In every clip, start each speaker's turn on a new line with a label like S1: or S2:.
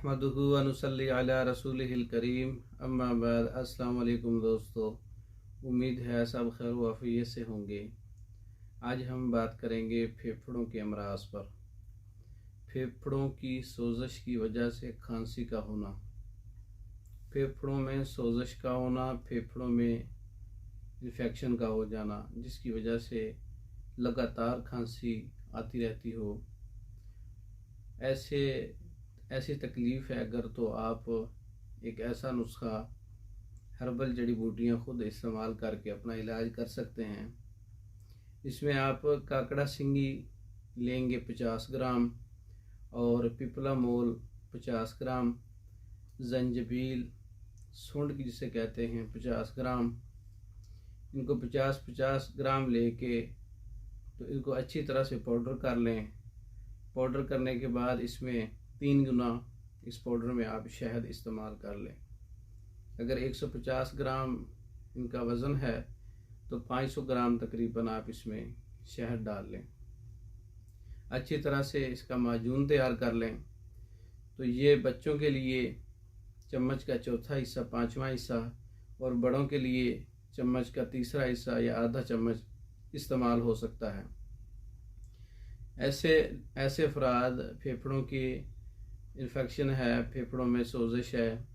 S1: नहमदुहु व नुसल्ली अला रसूलिहिल करीम अम्मा बाद। अस्सलाम वालेकुम दोस्तों, उम्मीद है सब खैर व आफियत से होंगे। आज हम बात करेंगे फेफड़ों के अमराज पर। फेफड़ों की सोजश की वजह से खांसी का होना, फेफड़ों में सोजश का होना, फेफड़ों में इन्फेक्शन का हो जाना, जिसकी वजह से लगातार खांसी आती रहती हो, ऐसी तकलीफ़ है अगर, तो आप एक ऐसा नुस्खा हर्बल जड़ी बूटियाँ खुद इस्तेमाल करके अपना इलाज कर सकते हैं। इसमें आप काकड़ा सिंगी लेंगे 50 ग्राम और पिपला मोल 50 ग्राम, जंजबील सूंड की जिसे कहते हैं 50 ग्राम। इनको 50-50 ग्राम लेके तो इनको अच्छी तरह से पाउडर कर लें। पाउडर करने के बाद इसमें 3 गुना इस पाउडर में आप शहद इस्तेमाल कर लें। अगर 150 ग्राम इनका वज़न है तो 500 ग्राम तकरीबन आप इसमें शहद डाल लें। अच्छी तरह से इसका माजून तैयार कर लें। तो ये बच्चों के लिए चम्मच का चौथा हिस्सा, 5वां हिस्सा, और बड़ों के लिए चम्मच का तीसरा हिस्सा या आधा चम्मच इस्तेमाल हो सकता है। ऐसे अफराद फेफड़ों की इन्फेक्शन है, फेफड़ों में सोजिश है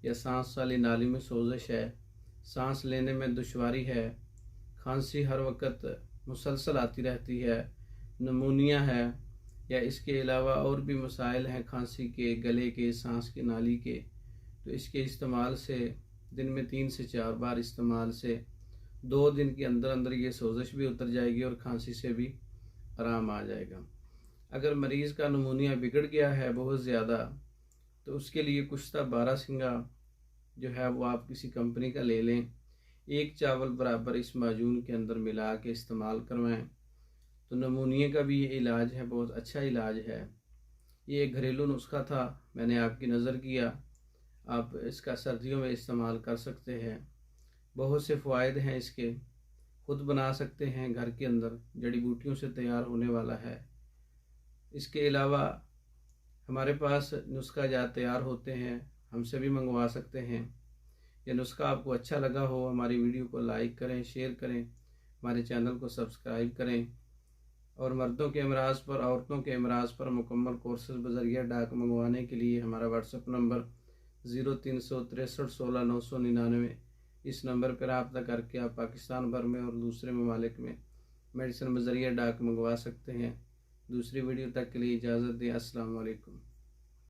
S1: या सांस वाली नाली में सोजिश है, सांस लेने में दुश्वारी है, खांसी हर वक्त मुसलसल आती रहती है, नमूनिया है या इसके अलावा और भी मसाइल हैं खांसी के, गले के, सांस की नाली के, तो इसके इस्तेमाल से दिन में 3 से 4 बार इस्तेमाल से 2 दिन के अंदर अंदर ये सोजिश भी उतर जाएगी और खांसी से भी आराम आ जाएगा। अगर मरीज़ का नमूनिया बिगड़ गया है बहुत ज़्यादा, तो उसके लिए कुश्ता बारहसिंगा जो है वो आप किसी कंपनी का ले लें। 1 चावल बराबर इस माजून के अंदर मिला के इस्तेमाल करवाएं तो नमूनिया का भी ये इलाज है, बहुत अच्छा इलाज है। ये एक घरेलू नुस्खा था, मैंने आपकी नज़र किया। आप इसका सर्दियों में इस्तेमाल कर सकते हैं। बहुत से फ़वाइद हैं इसके, खुद बना सकते हैं घर के अंदर, जड़ी बूटियों से तैयार होने वाला है। इसके अलावा हमारे पास नुस्खा जात तैयार होते हैं, हमसे भी मंगवा सकते हैं। यह नुस्खा आपको अच्छा लगा हो, हमारी वीडियो को लाइक करें, शेयर करें, हमारे चैनल को सब्सक्राइब करें। और मर्दों के अमराज पर, औरतों के अमराज पर मुकम्मल कोर्सेज बज़रिया डाक मंगवाने के लिए हमारा व्हाट्सएप नंबर 036316 999, इस नंबर पर रब्ता करके आप पाकिस्तान भर में और दूसरे ममालिक में मेडिसिन बज़रिया डाक मंगवा सकते हैं। दूसरी वीडियो तक के लिए इजाज़त दें। अस्सलाम वालेकुम।